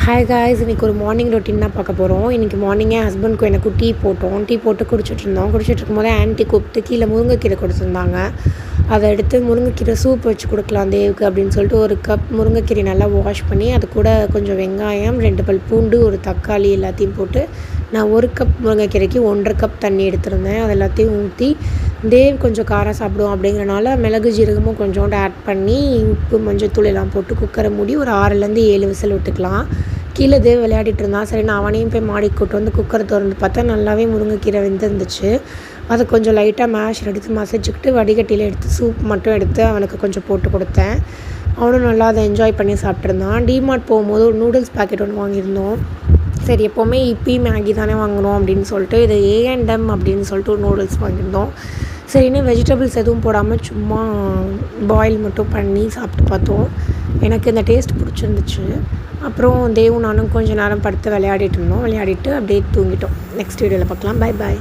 Hi guys, இன்றைக்கி ஒரு morning routine தான் பார்க்க போகிறோம். இன்றைக்கி மார்னிங்கே ஹஸ்பண்ட்க்கும் எனக்கும் டீ போட்டு குடிச்சிட்ருந்தோம். குடிச்சிட்ருக்கும்போதே ஆன்ட்டி கூப்பிட்டு கீழே முருங்கைக்கீரை கொடுத்துருந்தாங்க. அதை எடுத்து முருங்கைக்கீரை சூப் வச்சு கொடுக்கலாம் தேவுக்கு அப்படின்னு சொல்லிட்டு ஒரு கப் முருங்கைக்கீரை நல்லா வாஷ் பண்ணி அது கூட கொஞ்சம் வெங்காயம், 2 பல் பூண்டு, ஒரு தக்காளி எல்லாத்தையும் போட்டு நான் 1 கப் முருங்கைக்கீரைக்கு 1.5 கப் தண்ணி எடுத்திருந்தேன். அது எல்லாத்தையும் ஊற்றி தேவ் கொஞ்சம் காரம் சாப்பிடுவோம் அப்படிங்கிறனால மிளகு ஜீரகமும் கொஞ்சோண்டு ஆட் பண்ணி உப்பு, மஞ்சள்தூள் எல்லாம் போட்டு குக்கரை மூடி ஒரு 6லேருந்து 7 விசில் விட்டுக்கலாம். கீழே தேவ் விளையாடிட்டு இருந்தான். சரி, நான் அவனையும் போய் மாடிக்கு கூட்டு வந்து குக்கரை திறந்து பார்த்தா நல்லாவே முருங்கைக்கீரை வெந்திருந்துச்சு. அதை கொஞ்சம் லைட்டாக மேஷர் எடுத்து மசிச்சுக்கிட்டு வடிகட்டியில் எடுத்து சூப் மட்டும் எடுத்து அவனுக்கு கொஞ்சம் போட்டு கொடுத்தேன். அவனும் நல்லா அதை என்ஜாய் பண்ணி சாப்பிட்ருந்தான். டிமார்ட் போகும்போது ஒரு நூடுல்ஸ் பாக்கெட் ஒன்று வாங்கியிருந்தோம். சரி, எப்போவுமே இப்பி மேகி தானே வாங்கணும் அப்படின்னு சொல்லிட்டு இது A&M அப்படின்னு சொல்லிட்டு ஒரு நூடுல்ஸ் வாங்கியிருந்தோம். சரின்னு வெஜிடபிள்ஸ் எதுவும் போடாமல் சும்மா பாயில் மட்டும் பண்ணி சாப்பிட்டு பார்த்தோம். எனக்கு இந்த டேஸ்ட் பிடிச்சிருந்துச்சு. அப்புறம் தேவும் நானும் கொஞ்சம் நேரம் படுத்து விளையாடிட்டு இருந்தோம். விளையாடிட்டு அப்படியே தூங்கிட்டோம். நெக்ஸ்ட் வீடியோவில் பார்க்கலாம். Bye bye.